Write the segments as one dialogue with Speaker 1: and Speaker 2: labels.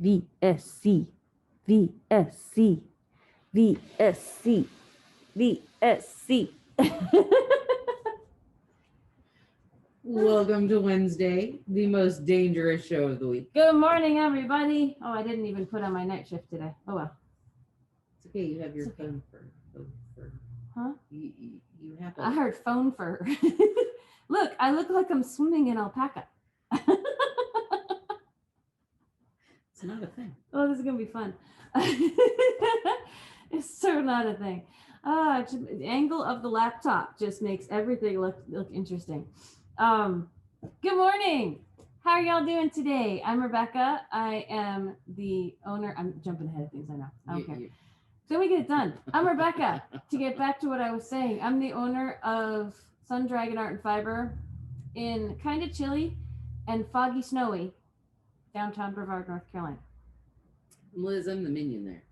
Speaker 1: VSC, VSC, VSC, VSC.
Speaker 2: Welcome to Wednesday, the most dangerous show of the week.
Speaker 1: Good morning, everybody. Oh, I didn't even put on my night shift today. Oh, well.
Speaker 2: It's okay, you have your phone for.
Speaker 1: Huh?
Speaker 2: You have
Speaker 1: I heard phone fur. Look, I look like I'm swimming in alpaca.
Speaker 2: It's not a thing.
Speaker 1: Oh, this is going to be fun. It's so not a thing. The angle of the laptop just makes everything look interesting. Good morning. How are y'all doing today? I'm Rebecca. I am the owner. I'm jumping ahead of things, I know. I don't care. So we get it done. I'm Rebecca. To get back to what I was saying, I'm the owner of Sun Dragon Art and Fiber in kind of chilly and foggy snowy downtown Brevard, North Carolina.
Speaker 2: Liz, I'm the minion there.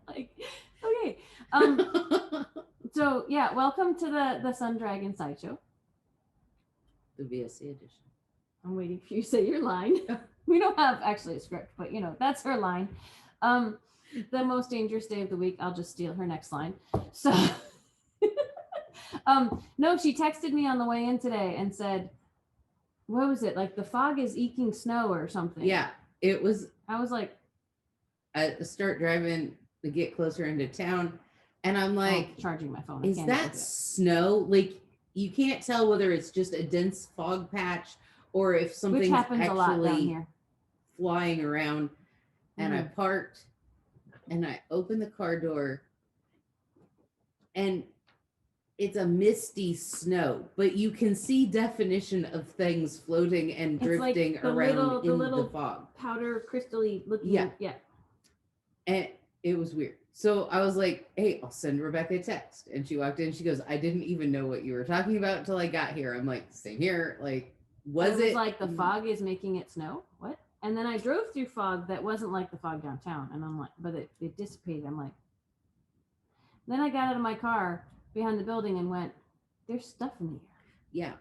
Speaker 1: Okay. So yeah, welcome to the Sun Dragon Sideshow.
Speaker 2: The VSC edition.
Speaker 1: I'm waiting for you to say your line. We don't have actually a script, but that's her line. The most dangerous day of the week. I'll just steal her next line. So, no, she texted me on the way in today and said, what was it? Like the fog is eking snow or something.
Speaker 2: Yeah, it was.
Speaker 1: I was like,
Speaker 2: I start driving to get closer into town, and I'm like,
Speaker 1: charging my phone.
Speaker 2: Is that snow? Like, you can't tell whether it's just a dense fog patch or if something's actually flying around. And I parked and I opened the car door and it's a misty snow, but you can see definition of things floating and drifting around in the fog.
Speaker 1: Powder crystally looking. Yeah.
Speaker 2: And it was weird. So I was like, hey, I'll send Rebecca a text. And she walked in. She goes, I didn't even know what you were talking about until I got here. I'm like, same here. Like, was it
Speaker 1: like the fog is making it snow? What? And then I drove through fog that wasn't like the fog downtown. And I'm like, but it dissipated. I'm like, then I got out of my car behind the building and went, there's stuff in the air.
Speaker 2: Yeah.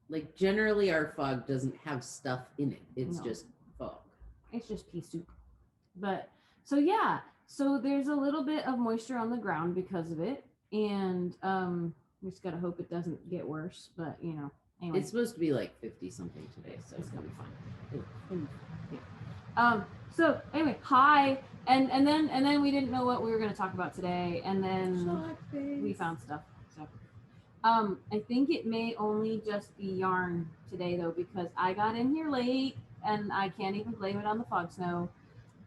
Speaker 2: Like, generally our fog doesn't have stuff in it. It's just fog.
Speaker 1: It's just pea soup. But so yeah, so there's a little bit of moisture on the ground because of it, and we just gotta hope it doesn't get worse. But anyway,
Speaker 2: it's supposed to be like 50 something today, so
Speaker 1: it's gonna be fine. Yeah. So anyway, hi, and then we didn't know what we were gonna talk about today, and then we found stuff. So I think it may only just be yarn today though, because I got in here late, and I can't even blame it on the fog snow.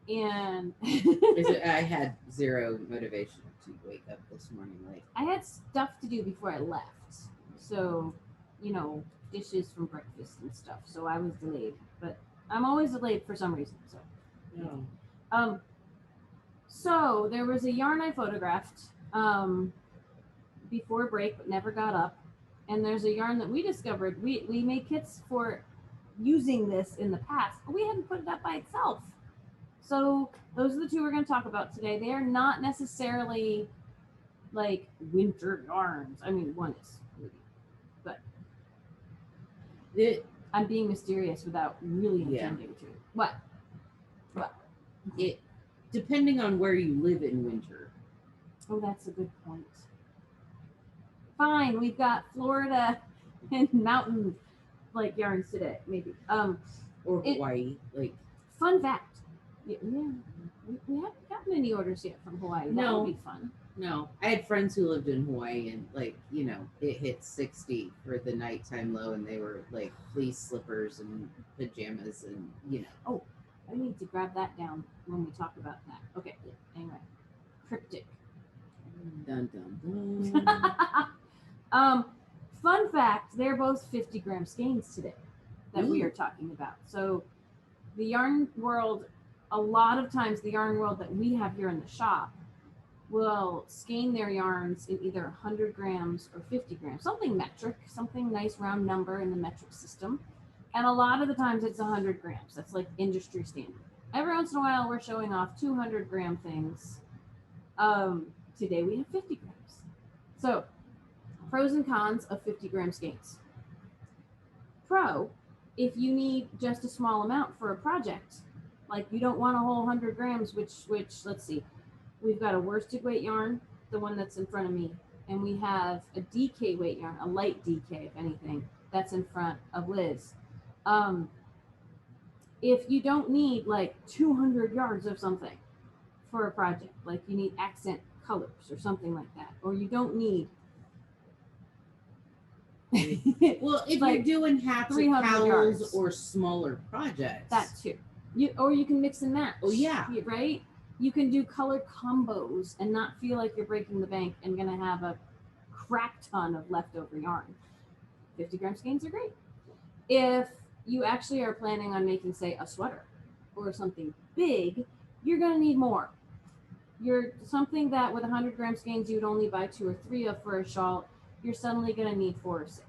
Speaker 1: And
Speaker 2: I had zero motivation to wake up this morning late.
Speaker 1: I had stuff to do before I left. So, dishes from breakfast and stuff. So I was delayed. But I'm always delayed for some reason. So
Speaker 2: no.
Speaker 1: So there was a yarn I photographed before break but never got up. And there's a yarn that we discovered. We made kits for using this in the past, but we hadn't put it up by itself. So those are the two we're going to talk about today. They are not necessarily like winter yarns. I mean, one is, but I'm being mysterious without really intending to. What?
Speaker 2: It depending on where you live in winter.
Speaker 1: Oh, that's a good point. Fine, we've got Florida and mountain like yarns today, maybe.
Speaker 2: Or Hawaii, like.
Speaker 1: Fun fact. Yeah, we haven't gotten any orders yet from Hawaii. That would be fun.
Speaker 2: No, I had friends who lived in Hawaii and it hit 60 for the nighttime low, and they were like fleece slippers and pajamas and
Speaker 1: Oh, I need to grab that down when we talk about that. Okay. Anyway, cryptic.
Speaker 2: Dun dun dun.
Speaker 1: Fun fact: they're both 50-gram skeins today that we are talking about. So, the yarn world. A lot of times the yarn world that we have here in the shop will skein their yarns in either 100 grams or 50 grams, something metric, something nice round number in the metric system. And a lot of the times it's 100 grams. That's like industry standard. Every once in a while we're showing off 200-gram things. Today we have 50 grams. So pros and cons of 50-gram skeins. Pro, if you need just a small amount for a project, like you don't want a whole 100 grams, which let's see, we've got a worsted weight yarn, the one that's in front of me, and we have a DK weight yarn, a light DK, if anything, that's in front of Liz. If you don't need like 200 yards of something for a project, like you need accent colors or something like that, or you don't need
Speaker 2: well, if like you're doing hats or cowls or smaller projects,
Speaker 1: that too. You can mix and match.
Speaker 2: Oh yeah,
Speaker 1: right. You can do color combos and not feel like you're breaking the bank and gonna have a crap ton of leftover yarn. 50 gram skeins are great. If you actually are planning on making, say, a sweater or something big, you're gonna need more. You're something that with 100 gram skeins you'd only buy 2 or 3 of for a shawl, you're suddenly going to need 4 or 6.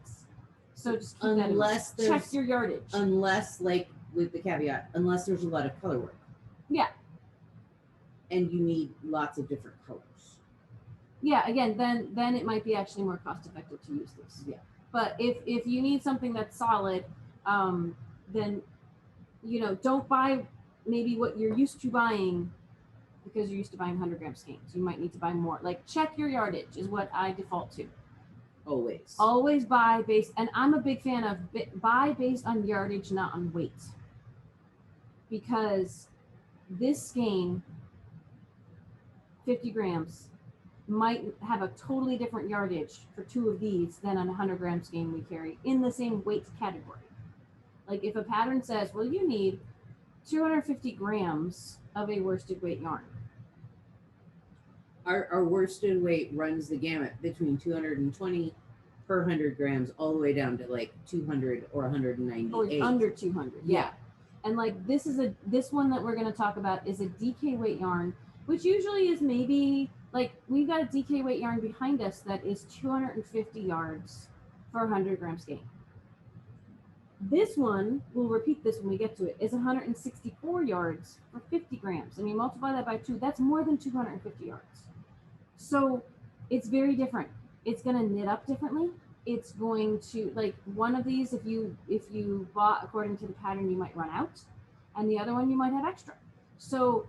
Speaker 1: So just keep that in mind. Check your yardage.
Speaker 2: Unless, like with the caveat, unless there's a lot of color work.
Speaker 1: Yeah.
Speaker 2: And you need lots of different colors.
Speaker 1: Yeah, again, then it might be actually more cost effective to use this.
Speaker 2: Yeah.
Speaker 1: But if you need something that's solid, then, don't buy maybe what you're used to buying because you're used to buying 100 gram skeins. You might need to buy more. Like, check your yardage is what I default to. Always buy based, and I'm a big fan of buy based on yardage, not on weight. Because this skein, 50 grams, might have a totally different yardage for 2 of these than on a 100 gram skein we carry in the same weight category. Like if a pattern says, well, you need 250 grams of a worsted weight yarn.
Speaker 2: Our worsted weight runs the gamut between 220 per 100 grams all the way down to like 200 or 198.
Speaker 1: Or under 200. Yeah. And like this one that we're going to talk about is a DK weight yarn, which usually is maybe like we've got a DK weight yarn behind us that is 250 yards for a 100 gram skein. This one, we'll repeat this when we get to it, is 164 yards for 50 grams. And you multiply that by 2, that's more than 250 yards. So it's very different. It's going to knit up differently. It's going to, like one of these, if you bought according to the pattern, you might run out. And the other one, you might have extra. So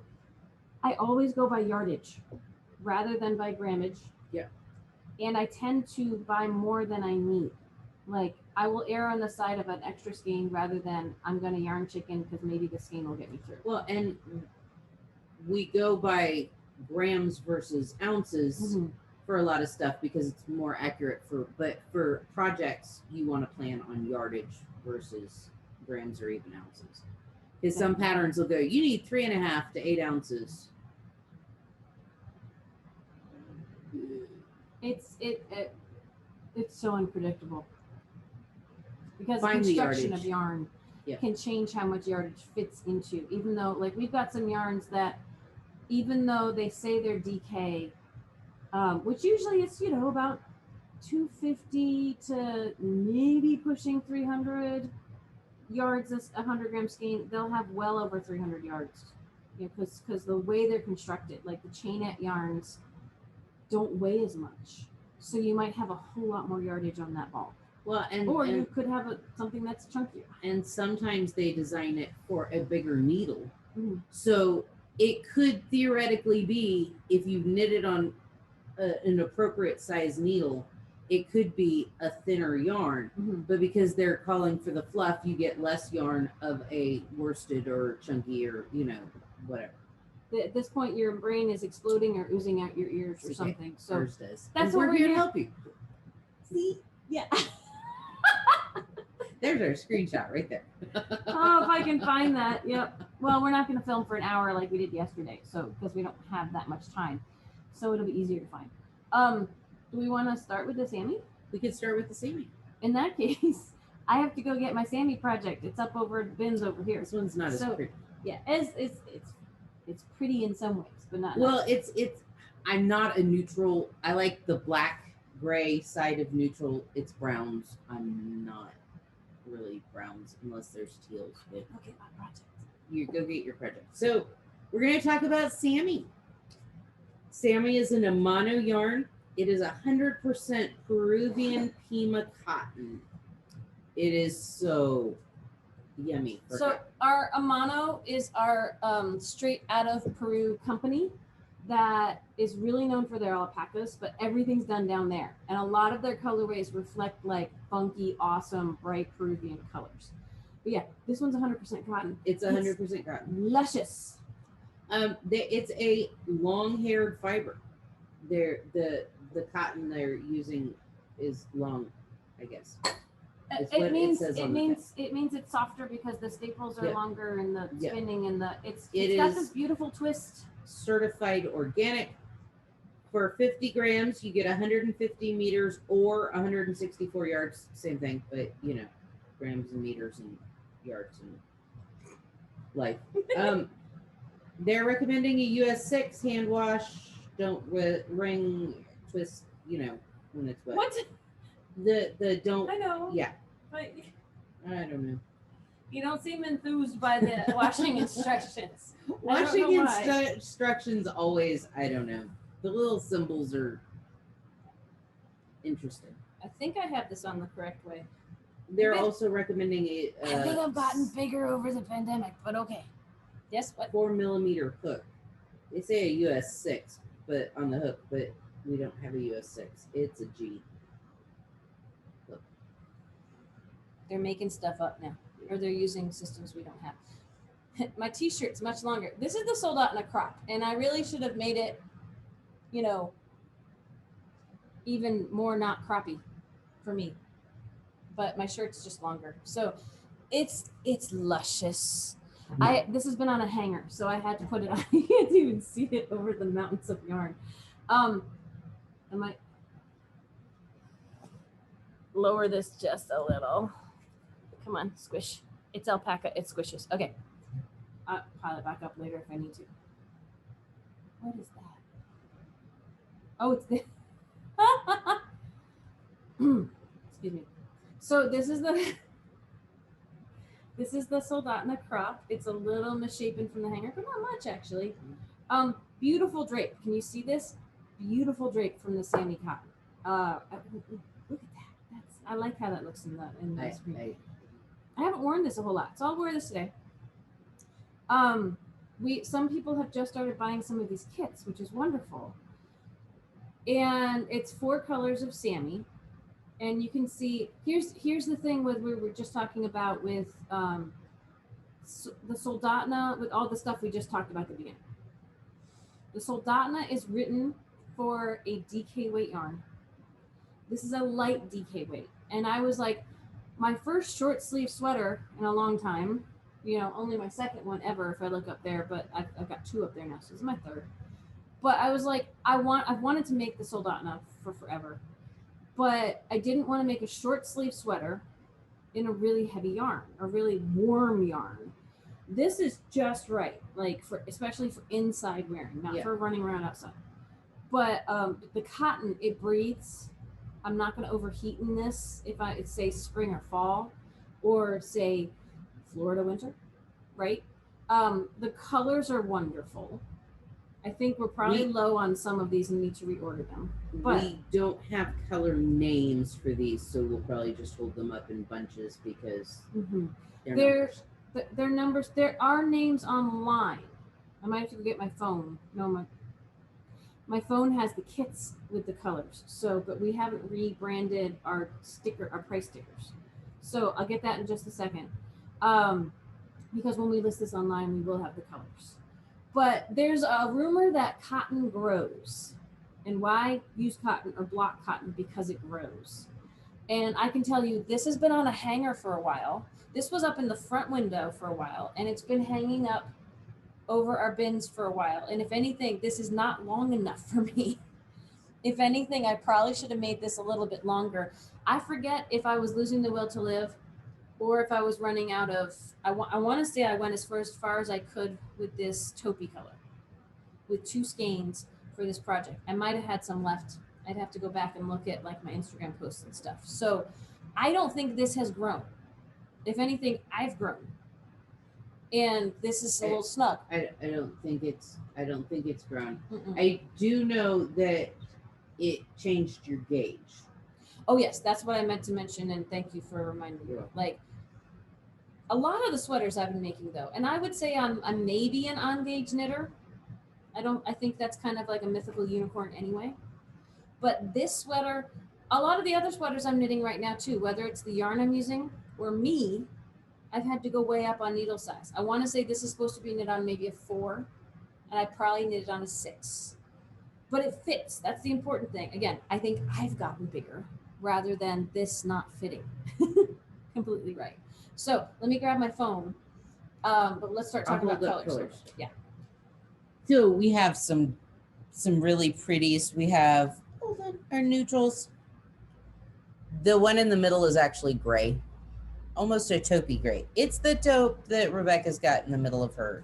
Speaker 1: I always go by yardage rather than by grammage.
Speaker 2: Yeah.
Speaker 1: And I tend to buy more than I need. Like I will err on the side of an extra skein rather than I'm going to yarn chicken because maybe the skein will get me through.
Speaker 2: Well, and we go by grams versus ounces for a lot of stuff because it's more accurate but for projects, you want to plan on yardage versus grams or even ounces. Because some patterns will go, you need 3.5 to 8 ounces.
Speaker 1: It's so unpredictable. Because the construction of yarn can change how much yardage fits into, even though like we've got some yarns that even though they say they're DK, which usually it's, about 250 to maybe pushing 300 yards, a 100 gram skein, they'll have well over 300 yards, because the way they're constructed, like the chainette yarns don't weigh as much. So you might have a whole lot more yardage on that ball.
Speaker 2: Well,
Speaker 1: or you could have something that's chunkier.
Speaker 2: And sometimes they design it for a bigger needle. So it could theoretically be, if you knit it on an appropriate size needle, it could be a thinner yarn. But because they're calling for the fluff, you get less yarn of a worsted or chunky or, whatever.
Speaker 1: At this point, your brain is exploding or oozing out your ears or something. So
Speaker 2: ours does.
Speaker 1: That's what we're here
Speaker 2: to help you.
Speaker 1: See? Yeah.
Speaker 2: There's our screenshot right there.
Speaker 1: Oh, if I can find that. Yep. Well, we're not going to film for an hour like we did yesterday, so because we don't have that much time, so it'll be easier to find. Do we want to start with the Sammy?
Speaker 2: We could start with the Sammy.
Speaker 1: In that case, I have to go get my Sammy project. It's up over the bins over here.
Speaker 2: This one's not as pretty.
Speaker 1: Yeah, it's pretty in some ways, but not.
Speaker 2: Well, it's. I'm not a neutral. I like the black gray side of neutral. It's browns. I'm not really browns unless there's teals. But
Speaker 1: okay, my project.
Speaker 2: You go get your project. So we're going to talk about Sammy. Sammy is an Amano yarn. It is 100% Peruvian pima cotton. It is so yummy.
Speaker 1: So our Amano is our straight out of Peru company that is really known for their alpacas, but everything's done down there. And a lot of their colorways reflect like funky, awesome, bright Peruvian colors. But yeah, this one's 100% cotton.
Speaker 2: It's 100% cotton.
Speaker 1: Luscious.
Speaker 2: It's a long-haired fiber. The cotton they're using is long, I guess.
Speaker 1: It means it's softer because the staples are longer and the spinning and it's got this beautiful twist.
Speaker 2: Certified organic. For 50 grams, you get 150 meters or 164 yards. Same thing, but you know, grams and meters and yards and life. They're recommending a US 6 hand wash. Don't wring, twist. You know when it's wet.
Speaker 1: What?
Speaker 2: The don't.
Speaker 1: I know.
Speaker 2: Yeah.
Speaker 1: But
Speaker 2: I don't know.
Speaker 1: You don't seem enthused by the washing instructions.
Speaker 2: Washing instructions always, I don't know. The little symbols are interesting.
Speaker 1: I think I have this on the correct way.
Speaker 2: They're also recommending a.
Speaker 1: I think I've gotten bigger over the pandemic, but okay. Yes, what?
Speaker 2: 4mm hook. They say a US 6, but on the hook, but we don't have a US 6. It's a G. Look.
Speaker 1: They're making stuff up now, or they're using systems we don't have. My t-shirt's much longer. This is the Soldotna Crop, and I really should have made it, you know, even more not croppy for me. But my shirt's just longer. So it's luscious. This has been on a hanger, so I had to put it on. You can't even see it over the mountains of yarn. I might lower this just a little. Come on, squish. It's alpaca, it squishes. Okay. I'll pile it back up later if I need to. What is that? Oh, it's this. Excuse me. So this is the Soldotna Crop. It's a little misshapen from the hanger, but not much actually. Beautiful drape. Can you see this? Beautiful drape from the Sami cotton. Look at that. I like how that looks in the screen. I haven't worn this a whole lot, so I'll wear this today. Some people have just started buying some of these kits, which is wonderful. And it's 4 colors of Sami. And you can see, here's the thing with we were just talking about with the Soldotna, with all the stuff we just talked about at the beginning. The Soldotna is written for a DK weight yarn. This is a light DK weight. And I was like, my first short sleeve sweater in a long time, you know, only my second one ever if I look up there, but I've got 2 up there now, so this is my third. But I was like, I've wanted to make the Soldotna for forever, but I didn't want to make a short sleeve sweater in a really heavy yarn, a really warm yarn. This is just right, like especially for inside wearing, not for running around outside. But the cotton, it breathes. I'm not going to overheat in this if it's say spring or fall, or say Florida winter, right? The colors are wonderful. I think we're probably low on some of these and need to reorder them. But
Speaker 2: we don't have color names for these, so we'll probably just hold them up in bunches because they're numbers. There are names online. I might have to go get my phone. No, my phone has the kits with the colors. So, but we haven't rebranded our price stickers. So I'll get that in just a second. Because when we list this online, we will have the colors. But there's a rumor that cotton grows. And why use cotton or block cotton? Because it grows. And I can tell you, this has been on a hanger for a while. This was up in the front window for a while, and it's been hanging up over our bins for a while. And if anything, this is not long enough for me. If anything, I probably should have made this a little bit longer. I forget if I was losing the will to live or if I was running out of, I want to say I went as far as I could with this taupey color with 2 skeins for this project. I might have had some left. I'd have to go back and look at like my Instagram posts and stuff. So I don't think this has grown. If anything, I've grown. And this is a little snug. I don't think it's grown. I do know that it changed your gauge.
Speaker 1: Oh yes, that's what I meant to mention, and thank you for reminding me.
Speaker 2: Yeah.
Speaker 1: Like a lot of the sweaters I've been making though, and I would say I'm maybe an on-gauge knitter. I think that's kind of like a mythical unicorn anyway. But this sweater, a lot of the other sweaters I'm knitting right now too, whether it's the yarn I'm using or me, I've had to go way up on needle size. I want to say this is supposed to be knit on maybe a 4, and I probably knit it on a 6. But it fits. That's the important thing. Again, I think I've gotten bigger rather than this not fitting. Completely right. So let me grab my phone. But let's start talking about colors. Yeah.
Speaker 3: So we have some really pretties. We have our neutrals. The one in the middle is actually gray, almost a taupey gray. It's the taupe that Rebecca's got in the middle of her,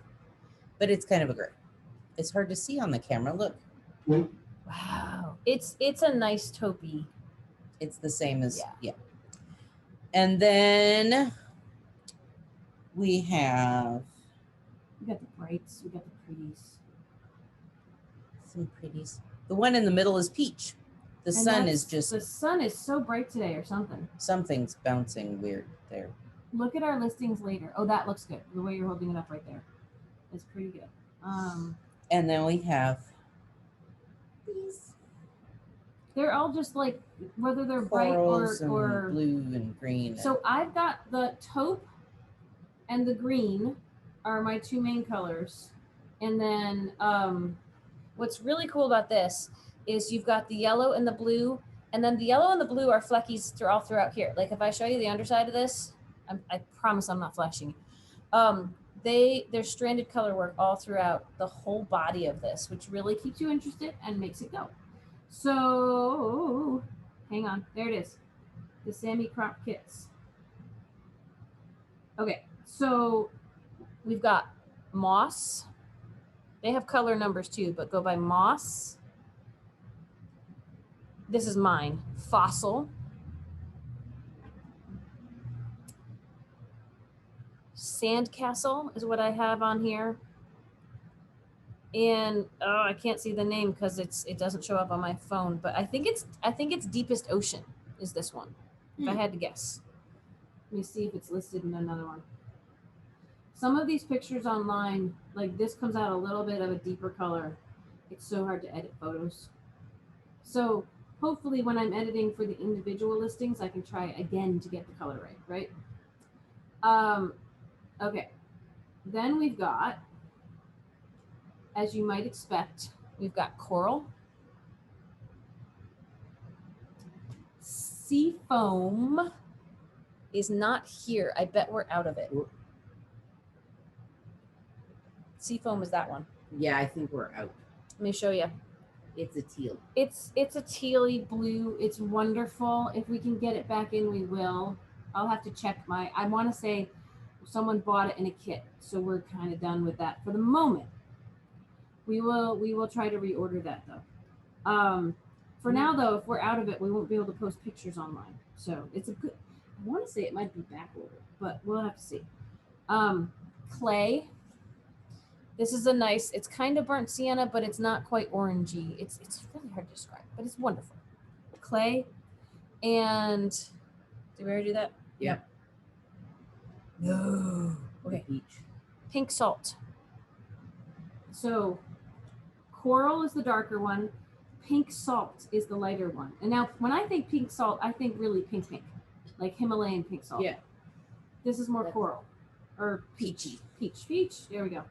Speaker 3: but it's kind of a gray. It's hard to see on the camera. Look.
Speaker 1: Wow. It's a nice taupey.
Speaker 3: It's the same as, yeah. And then we have.
Speaker 1: We got the brights. We got the pretties.
Speaker 3: Some pretties. The one in the middle is peach. The sun is just.
Speaker 1: The sun is so bright today or something.
Speaker 3: Something's bouncing weird there.
Speaker 1: Look at our listings later. Oh, that looks good. The way you're holding it up right there. It's pretty good.
Speaker 3: And then we have these.
Speaker 1: They're all just like, whether they're bright or
Speaker 3: blue and green.
Speaker 1: So I've got the taupe and the green are my 2 main colors. And then what's really cool about this is you've got the yellow and the blue, and then the yellow and the blue are fleckies all throughout here. Like if I show you the underside of this, I promise I'm not flashing. There's stranded color work all throughout the whole body of this, which really keeps you interested and makes it go. So hang on, there it is. The Sami crop kits. Okay, so we've got moss. They have color numbers too, but go by moss. This is mine. Fossil. Sandcastle is what I have on here. And I can't see the name because it doesn't show up on my phone, but I think it's Deepest Ocean is this one. If I had to guess. Let me see if it's listed in another one. Some of these pictures online, like this comes out a little bit of a deeper color. It's so hard to edit photos. So hopefully when I'm editing for the individual listings, I can try again to get the color right? Okay. Then we've got, as you might expect, we've got coral, sea foam is not here. I bet we're out of it. Sea foam is that one.
Speaker 2: Yeah, I think we're out.
Speaker 1: Let me show you.
Speaker 2: It's a teal.
Speaker 1: It's a tealy blue. It's wonderful. If we can get it back in, we will. I'll have to check I want to say someone bought it in a kit, so we're kind of done with that for the moment. We will try to reorder that though. For now though, if we're out of it, we won't be able to post pictures online. So it's a good, I want to say it might be back ordered, but we'll have to see. Clay. This is a nice, it's kind of burnt sienna, but it's not quite orangey. It's really hard to describe, but it's wonderful. Clay. And did we already do that?
Speaker 2: Yep.
Speaker 1: No. Okay.
Speaker 2: Peach.
Speaker 1: Pink salt. So coral is the darker one. Pink salt is the lighter one. And now when I think pink salt, I think really pink, like Himalayan pink salt.
Speaker 2: Yeah.
Speaker 1: This is more coral or
Speaker 3: peachy.
Speaker 1: Peach. There we go.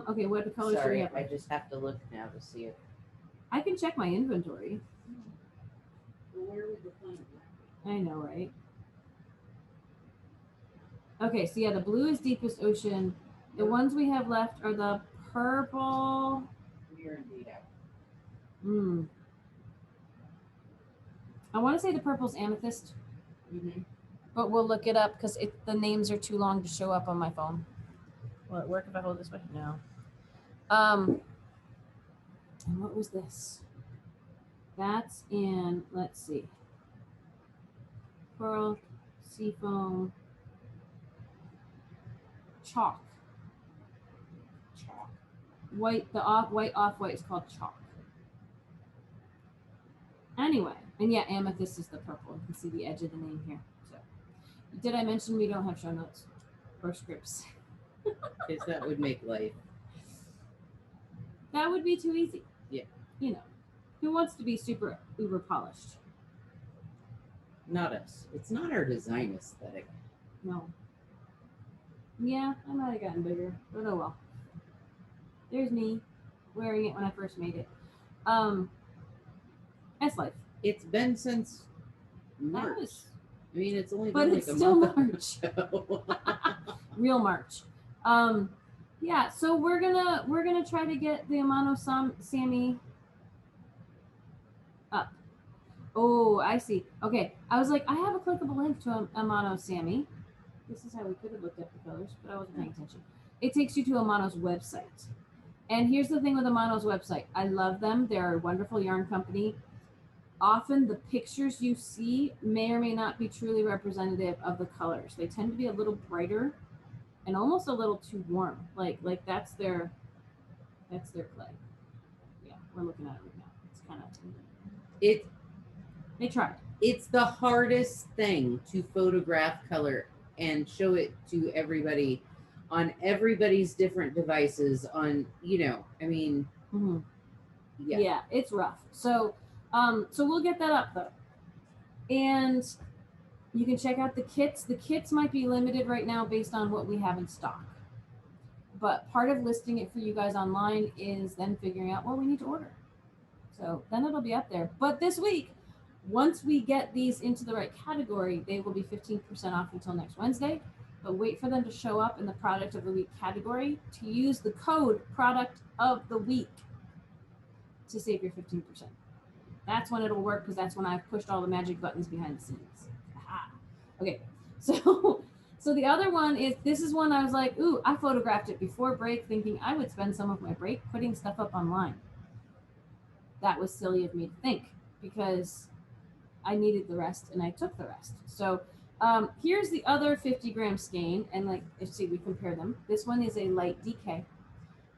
Speaker 1: Okay, what the colors do we have?
Speaker 2: I just have to look now to see it.
Speaker 1: I can check my inventory.
Speaker 2: Well, where would the point be?
Speaker 1: I know, right? Okay, so yeah, the blue is Deepest Ocean. The ones we have left are the purple.
Speaker 2: We are indeed out.
Speaker 1: I want to say the purple's amethyst, but we'll look it up because the names are too long to show up on my phone. Will it work if I hold this way? No. And what was this? That's in, let's see. Coral, seafoam, chalk. White, the off-white is called chalk. Anyway, and yeah, amethyst is the purple. You can see the edge of the name here. So, did I mention we don't have show notes or scripts?
Speaker 2: Because that would make life.
Speaker 1: That would be too easy.
Speaker 2: Yeah.
Speaker 1: You know, who wants to be super uber polished?
Speaker 2: Not us. It's not our design aesthetic.
Speaker 1: No. Yeah, I might have gotten bigger, but oh well. There's me wearing it when I first made it. That's life.
Speaker 2: It's been since March. I mean, it's only been like a month.
Speaker 1: Real March. Yeah, so we're gonna try to get the Amano Sami up. Oh, I see. Okay, I was like, I have a clickable link to Amano Sami. This is how we could have looked up the colors, but I wasn't paying attention. It takes you to Amano's website. And here's the thing with Amano's website. I love them. They're a wonderful yarn company. Often the pictures you see may or may not be truly representative of the colors. They tend to be a little brighter and almost a little too warm. Like that's their clay. Yeah, we're looking at it right now. It's kind of they tried.
Speaker 2: It's the hardest thing to photograph color and show it to everybody on everybody's different devices on, I mean,
Speaker 1: yeah, it's rough. So we'll get that up though. And you can check out the kits. The kits might be limited right now based on what we have in stock. But part of listing it for you guys online is then figuring out what we need to order. So then it'll be up there. But this week, once we get these into the right category, they will be 15% off until next Wednesday. But wait for them to show up in the product of the week category to use the code product of the week to save your 15%. That's when it'll work, because that's when I've pushed all the magic buttons behind the scenes. Aha. Okay, so the other one is, this is one I was like, ooh, I photographed it before break thinking I would spend some of my break putting stuff up online. That was silly of me to think, because I needed the rest and I took the rest. So here's the other 50-gram skein, and let's see, we compare them. This one is a light DK.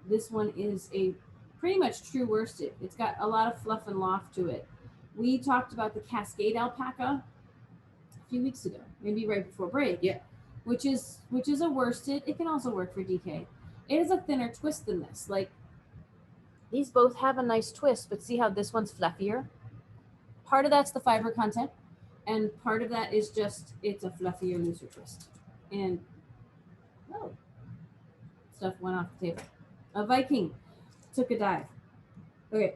Speaker 1: This one is a pretty much true worsted. It's got a lot of fluff and loft to it. We talked about the Cascade alpaca a few weeks ago, maybe right before break.
Speaker 2: Yeah.
Speaker 1: Which is a worsted. It can also work for DK. It is a thinner twist than this. Like, these both have a nice twist, but see how this one's fluffier? Part of that's the fiber content, and part of that is just it's a fluffier, looser twist. And stuff went off the table. A Viking took a dive. Okay.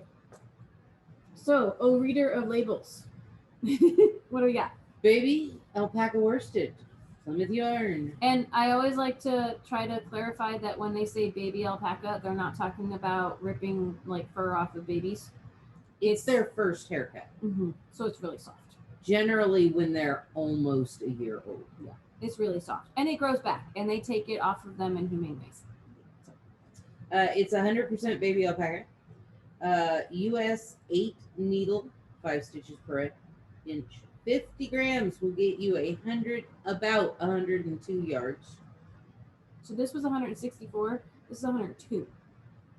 Speaker 1: So, reader of labels. What do we got?
Speaker 2: Baby Alpaca Worsted. Plymouth yarn.
Speaker 1: And I always like to try to clarify that when they say baby alpaca, they're not talking about ripping fur off of babies.
Speaker 2: It's their first haircut.
Speaker 1: So it's really soft.
Speaker 2: Generally when they're almost a year old.
Speaker 1: Yeah, it's really soft. And it grows back, and they take it off of them in humane ways. So.
Speaker 2: It's 100% baby alpaca. US 8 needle, 5 stitches per inch. 50 grams will get you about 102 yards.
Speaker 1: So this was 164. This is 102.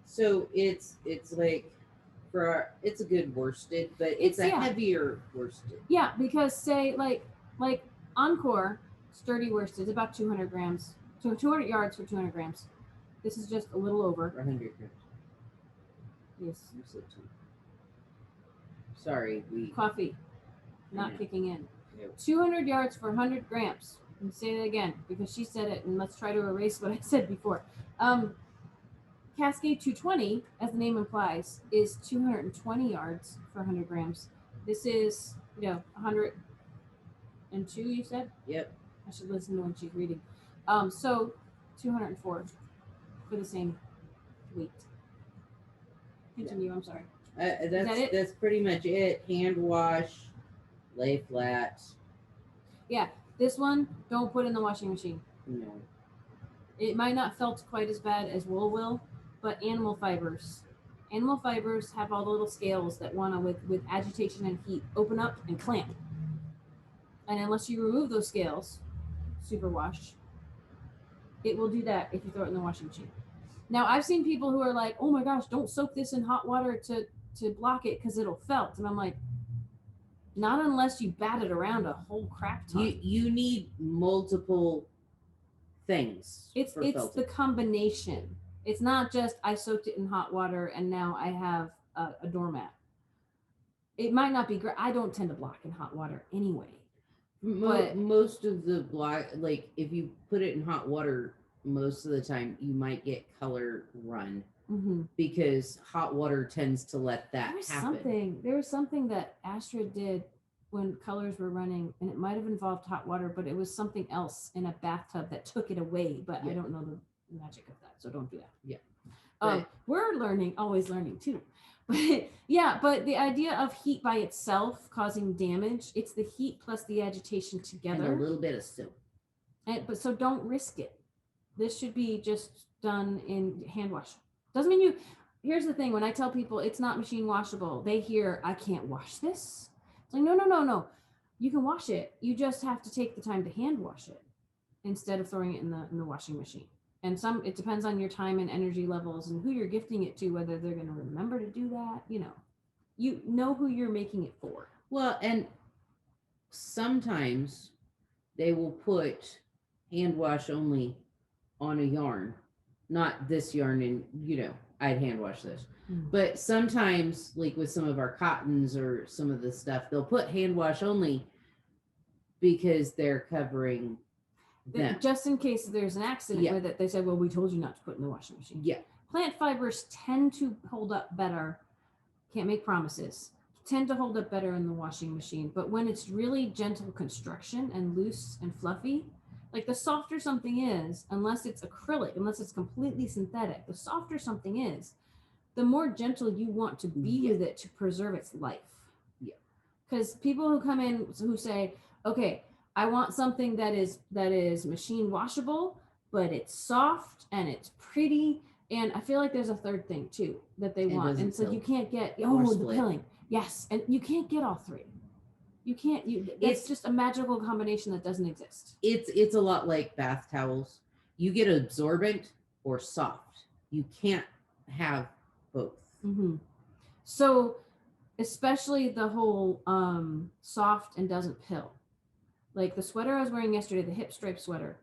Speaker 2: So it's like it's a good worsted, but it's a heavier worsted.
Speaker 1: Yeah, because say like Encore sturdy worsted is about 200 grams. So 200 yards for 200 grams. This is just a little over
Speaker 2: 100 grams.
Speaker 1: Yes.
Speaker 2: You said 2. Sorry,
Speaker 1: coffee not kicking in.
Speaker 2: Yep.
Speaker 1: 200 yards for 100 grams. Let me say it again because she said it, and let's try to erase what I said before. Cascade 220, as the name implies, is 220 yards for 100 grams. This is, 102, you said?
Speaker 2: Yep.
Speaker 1: I should listen to when she's reading. So 204 for the same weight. Continue, I'm sorry.
Speaker 2: That's pretty much it. Hand wash, lay flat.
Speaker 1: Yeah, this one, don't put in the washing machine.
Speaker 2: No.
Speaker 1: It might not felt quite as bad as wool will, but animal fibers have all the little scales that want to, with agitation and heat, open up and clamp. And unless you remove those scales, superwash, it will do that if you throw it in the washing machine. Now, I've seen people who are like, oh my gosh, don't soak this in hot water to block it because it'll felt. And I'm like, Not unless you bat it around a whole crap ton.
Speaker 2: You need multiple things.
Speaker 1: It's the combination. It's not just I soaked it in hot water and now I have a doormat. It might not be great. I don't tend to block in hot water anyway.
Speaker 2: But most of the block, like if you put it in hot water, most of the time you might get color run because hot water tends to let that happen.
Speaker 1: There was something that Astrid did when colors were running, and it might have involved hot water, but it was something else in a bathtub that took it away. But I don't know the magic of that, so don't do that.
Speaker 2: Yeah.
Speaker 1: We're learning, always learning too. But yeah, but the idea of heat by itself causing damage, it's the heat plus the agitation together.
Speaker 2: And a little bit of soap.
Speaker 1: But so don't risk it. This should be just done in hand wash. Doesn't mean you, here's the thing, when I tell people it's not machine washable, they hear, I can't wash this. It's like, no. You can wash it. You just have to take the time to hand wash it instead of throwing it in the washing machine. And it depends on your time and energy levels and who you're gifting it to, whether they're going to remember to do that. You know who you're making it for.
Speaker 2: Well, and sometimes they will put hand wash only on a yarn, not this yarn, and I'd hand wash this. But sometimes, like with some of our cottons or some of the stuff, they'll put hand wash only because they're covering them.
Speaker 1: Just in case there's an accident with it, they say, well, we told you not to put in the washing machine.
Speaker 2: Yeah.
Speaker 1: Plant fibers tend to hold up better. Can't make promises. Tend to hold up better in the washing machine. But when it's really gentle construction and loose and fluffy, like the softer something is, unless it's acrylic, unless it's completely synthetic, the softer something is, the more gentle you want to be with it to preserve its life.
Speaker 2: Yeah.
Speaker 1: Because people who come in who say, okay, I want something that is machine washable, but it's soft and it's pretty. And I feel like there's a third thing too that they want. And so you can't get, the pilling. Yes. And you can't get all three. You can't, it's just a magical combination that doesn't exist.
Speaker 2: It's a lot like bath towels. You get absorbent or soft. You can't have both.
Speaker 1: So especially the whole soft and doesn't pill. Like the sweater I was wearing yesterday, the hip stripe sweater,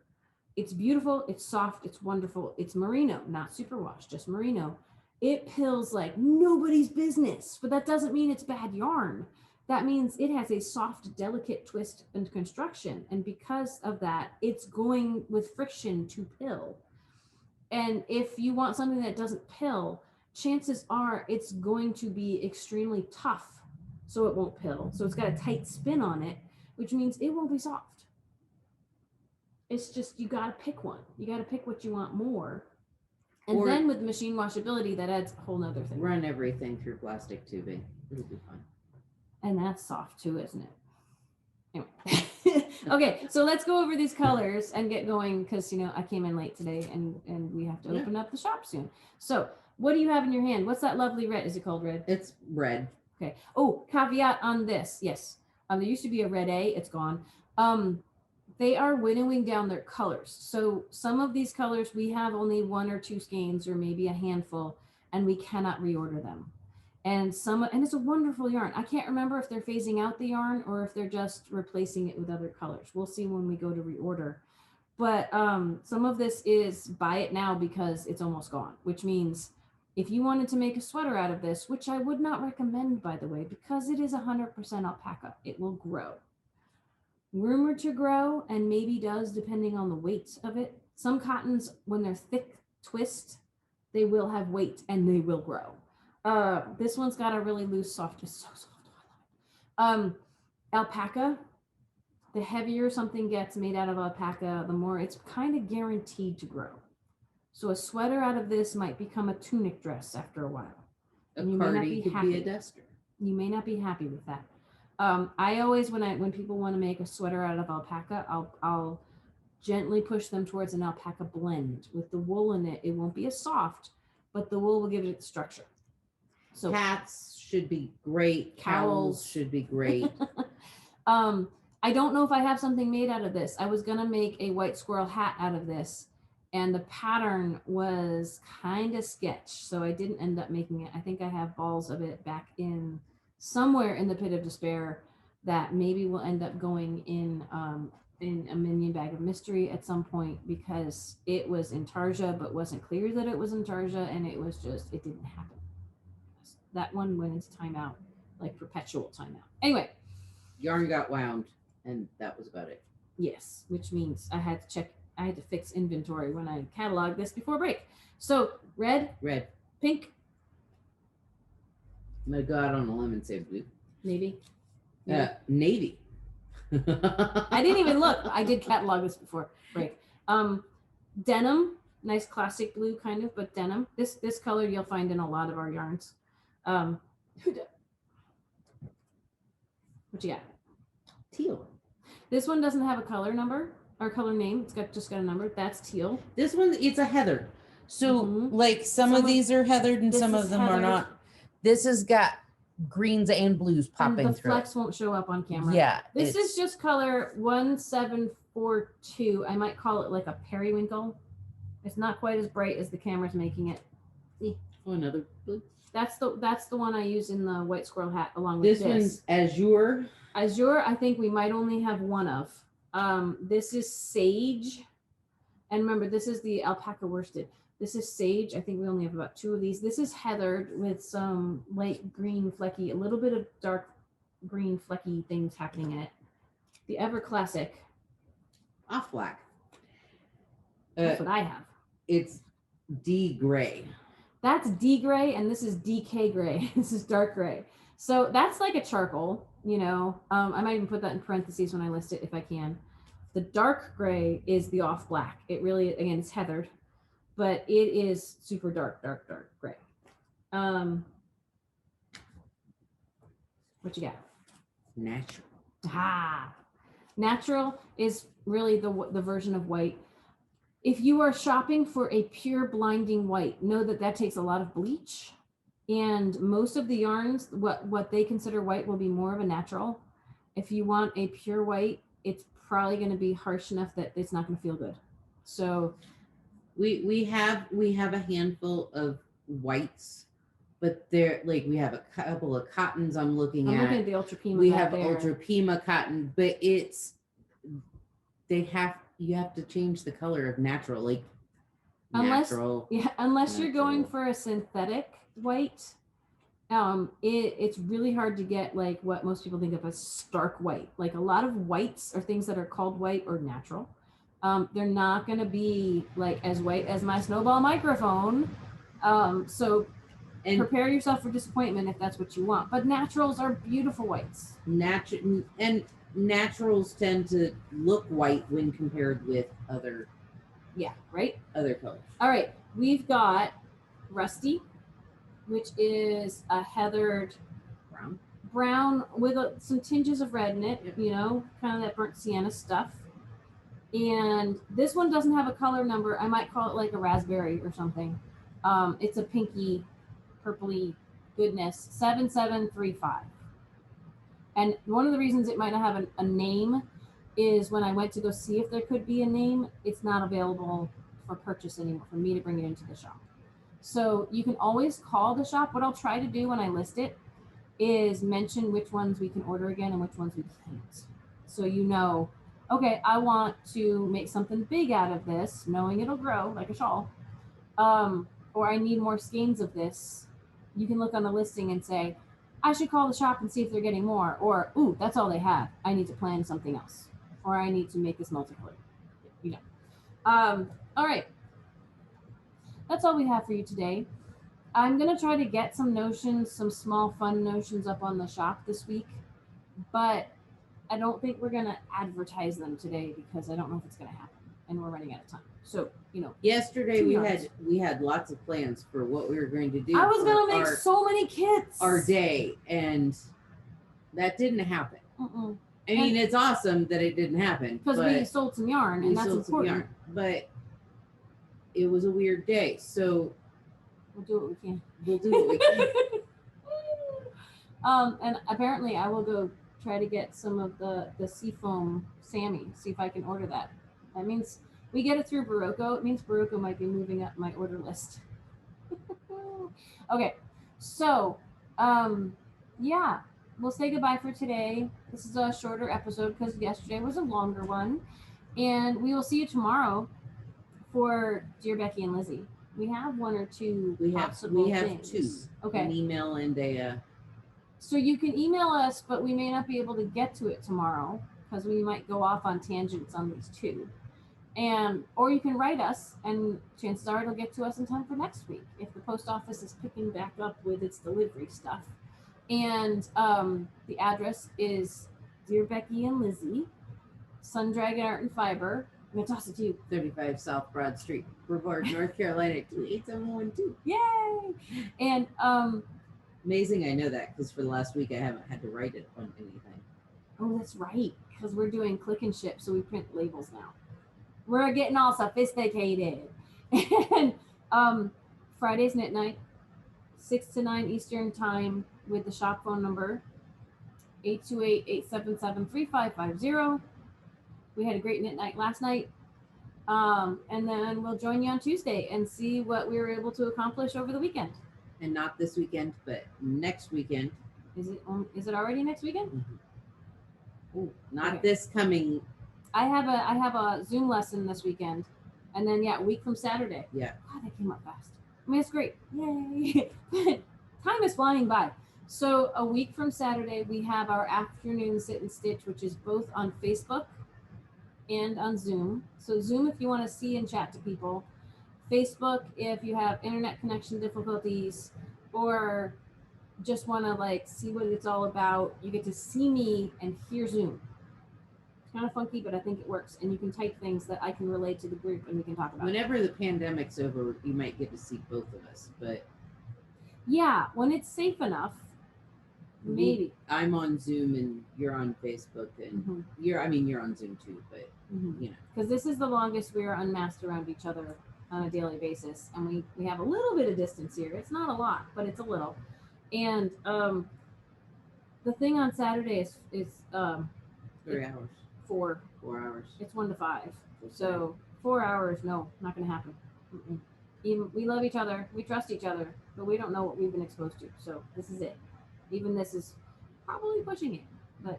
Speaker 1: it's beautiful, it's soft, it's wonderful. It's merino, not superwash, just merino. It pills like nobody's business, but that doesn't mean it's bad yarn. That means it has a soft, delicate twist and construction. And because of that, it's going with friction to pill. And if you want something that doesn't pill, chances are it's going to be extremely tough, so it won't pill. So it's got a tight spin on it, which means it won't be soft. It's just, you got to pick one. You got to pick what you want more. And then with machine washability, that adds a whole nother thing.
Speaker 2: Run everything through plastic tubing. It'll be fine.
Speaker 1: And that's soft too, isn't it? Anyway. Okay, so let's go over these colors and get going because, I came in late today and we have to open up the shop soon. So what do you have in your hand? What's that lovely red? Is it called red?
Speaker 2: It's red.
Speaker 1: Okay. Oh, caveat on this. Yes. There used to be a red A. It's gone. They are winnowing down their colors. So some of these colors, we have only 1 or 2 skeins or maybe a handful, and we cannot reorder them. And it's a wonderful yarn. I can't remember if they're phasing out the yarn or if they're just replacing it with other colors. We'll see when we go to reorder. But some of this is buy it now because it's almost gone, which means if you wanted to make a sweater out of this, which I would not recommend, by the way, because it is 100% alpaca, it will grow. Rumored to grow, and maybe does depending on the weight of it. Some cottons, when they're thick twist, they will have weight and they will grow. This one's got a really loose, soft, it's so soft. I love it. Alpaca, the heavier something gets made out of alpaca, the more it's kind of guaranteed to grow. So a sweater out of this might become a tunic dress after a while.
Speaker 2: A cardi could be a duster.
Speaker 1: You may not be happy with that. I always, when people want to make a sweater out of alpaca, I'll gently push them towards an alpaca blend. With the wool in it, it won't be as soft, but the wool will give it structure. So
Speaker 2: hats should be great. Cowls should be great.
Speaker 1: I don't know if I have something made out of this. I was gonna make a white squirrel hat out of this, and the pattern was kind of sketch, so I didn't end up making it. I think I have balls of it back in somewhere in the pit of despair, that maybe will end up going in a minion bag of mystery at some point, because it was intarsia but wasn't clear that it was intarsia, and it didn't happen. That one went into timeout, like perpetual timeout. Anyway,
Speaker 2: yarn got wound, and that was about it.
Speaker 1: Yes, which means I had to fix inventory when I cataloged this before break. So red, pink.
Speaker 2: I'm gonna go out on a limb and say blue.
Speaker 1: Navy.
Speaker 2: Navy.
Speaker 1: I didn't even look. I did catalog this before break. Denim, nice classic blue kind of, but denim. This color you'll find in a lot of our yarns. What you got?
Speaker 2: Teal.
Speaker 1: This one doesn't have a color number or color name. It's just got a number. That's teal.
Speaker 2: This one, it's a heather.
Speaker 3: So like some of these are heathered and some of them are not. This has got greens and blues popping
Speaker 1: and the
Speaker 3: through.
Speaker 1: flex won't show up on camera.
Speaker 3: Yeah.
Speaker 1: This is just color 1742. I might call it like a periwinkle. It's not quite as bright as the camera's making it. See?
Speaker 2: Oh, another blue.
Speaker 1: That's the one I use in the white squirrel hat along with
Speaker 2: this. This one's azure.
Speaker 1: Azure, I think we might only have one of. This is sage. And remember, this is the alpaca worsted. This is sage. I think we only have about 2 of these. This is heathered with some light green flecky, a little bit of dark green flecky things happening in it. The ever classic.
Speaker 2: Off black.
Speaker 1: That's what I have.
Speaker 2: It's D gray.
Speaker 1: That's D gray, and this is DK gray. This is dark gray. So that's like a charcoal, you know. I might even put that in parentheses when I list it if I can. The dark gray is the off black. It really, again, it's heathered, but it is super dark gray. What you got?
Speaker 2: Natural.
Speaker 1: Natural is really the version of white. If you are shopping for a pure blinding white, know that takes a lot of bleach. And most of the yarns, what they consider white will be more of a natural. If you want a pure white, it's probably going to be harsh enough that it's not going to feel good. So
Speaker 2: we have a handful of whites, but they're like, we have a couple of cottons I'm looking at.
Speaker 1: Looking at the ultra pima.
Speaker 2: We have ultra pima cotton, but you have to change the color of natural, like
Speaker 1: unless
Speaker 2: natural.
Speaker 1: You're going for a synthetic white. It's really hard to get like what most people think of as stark white. Like a lot of whites are things that are called white or natural. They're not going to be like as white as my snowball microphone. So prepare yourself for disappointment if that's what you want. But naturals are beautiful whites.
Speaker 2: Naturals tend to look white when compared with other.
Speaker 1: Yeah, right?
Speaker 2: Other colors.
Speaker 1: All right. We've got rusty, which is a heathered brown with some tinges of red in it, you know, kind of that burnt sienna stuff. And this one doesn't have a color number. I might call it like a raspberry or something. It's a pinky, purpley goodness, 7735. And one of the reasons it might not have a name is when I went to go see if there could be a name, it's not available for purchase anymore for me to bring it into the shop. So you can always call the shop. What I'll try to do when I list it is mention which ones we can order again and which ones we can't. So you know, okay, I want to make something big out of this, knowing it'll grow like a shawl. Or I need more skeins of this. You can look on the listing and say, I should call the shop and see if they're getting more. Or, ooh, that's all they have. I need to plan something else. Or I need to make this multicolored. You know. All right. That's all we have for you today. I'm going to try to get some notions, some small fun notions up on the shop this week. But I don't think we're going to advertise them today because I don't know if it's going to happen. And we're running out of time. So, you know.
Speaker 2: Yesterday we had lots of plans for what we were going to do.
Speaker 1: I was going to make so many kits.
Speaker 2: Our day. And that didn't happen. I mean, it's awesome that it didn't happen.
Speaker 1: Because we sold some yarn and that's important.
Speaker 2: But it was a weird day. So
Speaker 1: we'll do what we can.
Speaker 2: We'll do what we can.
Speaker 1: And apparently I will go try to get some of the seafoam Sami, see if I can order that. That means we get it through Barocco. It means Barocco might be moving up my order list. Okay. So, yeah, we'll say goodbye for today. This is a shorter episode because yesterday was a longer one. And we will see you tomorrow for Dear Becky and Lizzy. We have one or two possible things.
Speaker 2: Two.
Speaker 1: Okay.
Speaker 2: An email and a...
Speaker 1: So you can email us, but we may not be able to get to it tomorrow because we might go off on tangents on these two. Or you can write us, and chances are it'll get to us in time for next week if the post office is picking back up with its delivery stuff. And the address is Dear Becky and Lizzy, Sun Dragon Art and Fiber. I'm going to toss it to you.
Speaker 2: 35 South Broad Street, Brevard, North Carolina, 28712.
Speaker 1: Yay! And
Speaker 2: amazing I know that because for the last week I haven't had to write it on anything.
Speaker 1: Oh, that's right, because we're doing click and ship, so we print labels now. We're getting all sophisticated. And Fridays knit night, 6 to 9 Eastern time with the shop phone number 828-877-3550. We had a great knit night last night. And then we'll join you on Tuesday and see what we were able to accomplish over the weekend.
Speaker 2: And not this weekend, but next weekend.
Speaker 1: Is it already next weekend?
Speaker 2: Mm-hmm. Ooh, not this coming.
Speaker 1: I have a Zoom lesson this weekend, and then a week from Saturday.
Speaker 2: Yeah.
Speaker 1: God, that came up fast. I mean, it's great. Yay! Time is flying by. So a week from Saturday, we have our afternoon sit and stitch, which is both on Facebook and on Zoom. So Zoom if you want to see and chat to people. Facebook if you have internet connection difficulties or just want to see what it's all about. You get to see me and hear Zoom. It's kind of funky, but I think it works. And you can type things that I can relate to the group and we can talk about.
Speaker 2: Whenever the pandemic's over, you might get to see both of us. But
Speaker 1: yeah, when it's safe enough, maybe.
Speaker 2: I'm on Zoom and you're on Facebook, and you're on Zoom too, but
Speaker 1: because this is the longest we are unmasked around each other on a daily basis, and we have a little bit of distance here. It's not a lot, but it's a little. And the thing on Saturday is
Speaker 2: 3 hours.
Speaker 1: 4
Speaker 2: hours.
Speaker 1: It's 1 to 5. So 4 hours, no, not going to happen. Even we love each other, we trust each other, but we don't know what we've been exposed to. So this is it. Even this is probably pushing it, but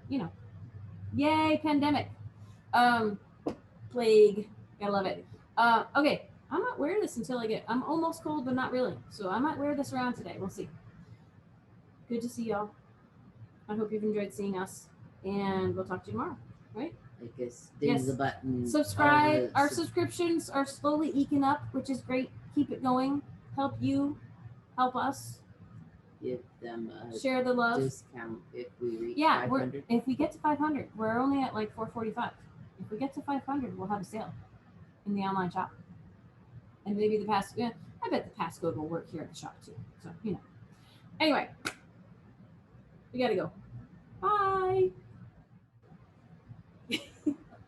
Speaker 1: yay, pandemic, plague, gotta love it. Okay, I might wear this until I'm almost cold, but not really. So I might wear this around today. We'll see. Good to see y'all. I hope you've enjoyed seeing us, and we'll talk to you tomorrow, right?
Speaker 2: I guess ding the button.
Speaker 1: Subscribe. Our subscriptions are slowly eking up, which is great. Keep it going. Help you. Help us.
Speaker 2: Give them a
Speaker 1: share the love
Speaker 2: discount if we reach 500.
Speaker 1: If we get to 500, we're only at $445. If we get to 500, we'll have a sale in the online shop, and maybe the pass. I bet the passcode will work here at the shop too. So Anyway, we gotta go. Bye.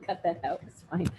Speaker 1: Cut that out. It's fine.